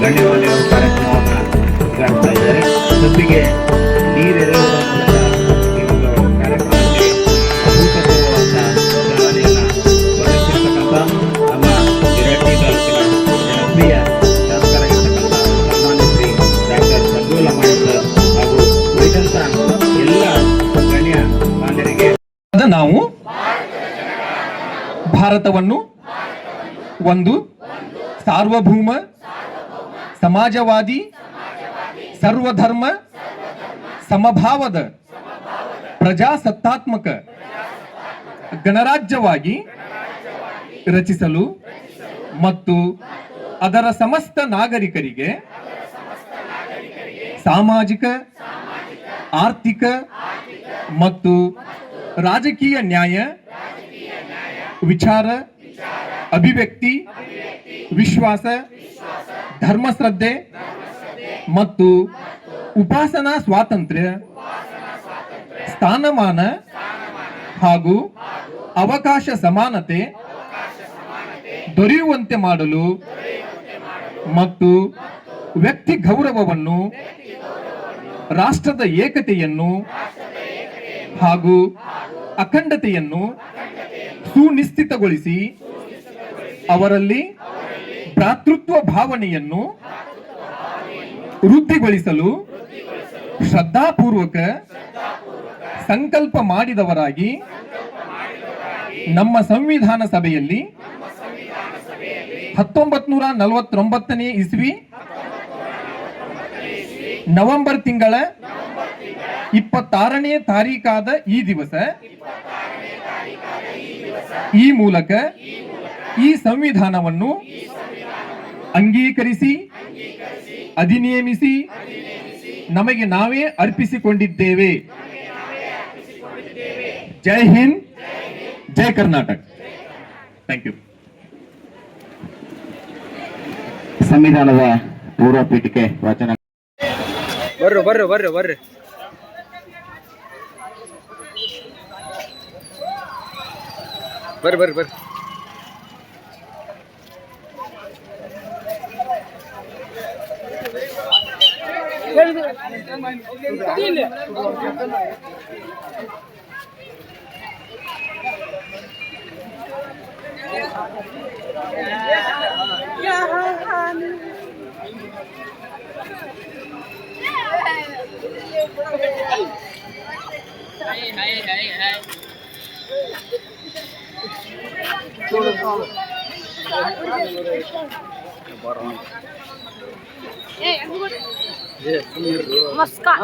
ಗಣ್ಯಮಾನ್ಯರು ಕಾರ್ಯಕ್ರಮವನ್ನು ಉದ್ಘಾಟಿಸ್ತಾ ಇದ್ದಾರೆ. ಜೊತೆಗೆ ನೀರೆರೆಯುವ ಮೂಲಕ ಕಾರ್ಯಕ್ರಮದಲ್ಲಿ ಅಭೂತಪೂರ್ವವಾದ ಬದಲಾವಣೆಯನ್ನು ಪ್ರದರ್ಶಿಸತಕ್ಕಂಥ ನಮ್ಮ ಹಿರಟ್ಟಿ ತಾಲೂಕಿನ ಜನಪ್ರಿಯ ಶಾಸಕರಾಗಿರ್ತಕ್ಕಂಥ ಸನ್ಮಾನ್ಯ ಶ್ರೀ ಡಾಕ್ಟರ್ ಸಂಜೋಲ ಮಾಡಿಸರ್ ಹಾಗೂ ಉಳಿದಂತ ಎಲ್ಲ ಗಣ್ಯ ಮಾನ್ಯರಿಗೆ ನಾವು ಭಾರತವನ್ನು ಒಂದು ಸಾರ್ವಭೌಮ ಸಮಾಜವಾದಿ ಸರ್ವಧರ್ಮ ಸಮಭಾವದ ಪ್ರಜಾಸತ್ತಾತ್ಮಕ ಗಣರಾಜ್ಯವಾಗಿ ರಚಿಸಲು ಮತ್ತು ಅದರ ಸಮಸ್ತ ನಾಗರಿಕರಿಗೆ ಸಾಮಾಜಿಕ ಆರ್ಥಿಕ ಮತ್ತು ರಾಜಕೀಯ ನ್ಯಾಯ ವಿಚಾರ ಅಭಿವ್ಯಕ್ತಿ ವಿಶ್ವಾಸ ಧರ್ಮಶ್ರದ್ಧೆ ಮತ್ತು ಉಪಾಸನಾ ಸ್ವಾತಂತ್ರ್ಯ ಸ್ಥಾನಮಾನ ಹಾಗೂ ಅವಕಾಶ ಸಮಾನತೆ ದೊರೆಯುವಂತೆ ಮಾಡಲು ಮತ್ತು ವ್ಯಕ್ತಿ ಗೌರವವನ್ನು ರಾಷ್ಟ್ರದ ಏಕತೆಯನ್ನು ಹಾಗೂ ಅಖಂಡತೆಯನ್ನು ಸುನಿಶ್ಚಿತಗೊಳಿಸಿ ಅವರಲ್ಲಿ ಭ್ರಾತೃತ್ವ ಭಾವನೆಯನ್ನು ವೃದ್ಧಿಗೊಳಿಸಲು ಶ್ರದ್ಧಾಪೂರ್ವಕ ಸಂಕಲ್ಪ ಮಾಡಿದವರಾಗಿ ನಮ್ಮ ಸಂವಿಧಾನ ಸಭೆಯಲ್ಲಿ 1949ನೇ ಇಸ್ವಿ ನವೆಂಬರ್ ತಿಂಗಳ 26ನೇ ತಾರೀಕಾದ ಈ ದಿವಸ ಈ ಮೂಲಕ ಈ ಸಂವಿಧಾನವನ್ನು ಅಂಗೀಕರಿಸಿ ಅಧಿನಿಯಮಿಸಿ ನಮಗೆ ನಾವೇ ಅರ್ಪಿಸಿಕೊಂಡಿದ್ದೇವೆ. ಜೈ ಹಿಂದ್, ಜೈ ಕರ್ನಾಟಕ. Thank you. ಸಂವಿಧಾನದ ಪೂರ್ವ ಪೀಠಿಕೆ ವಾಚನ. ಬರ್ರಿ ಬರ್ರಿ ಬರ್ರಿ ಬರ್ರಿ ಬರ್ರಿ ಬರ್ರಿ ಬರ್ರಿ नमस्कार.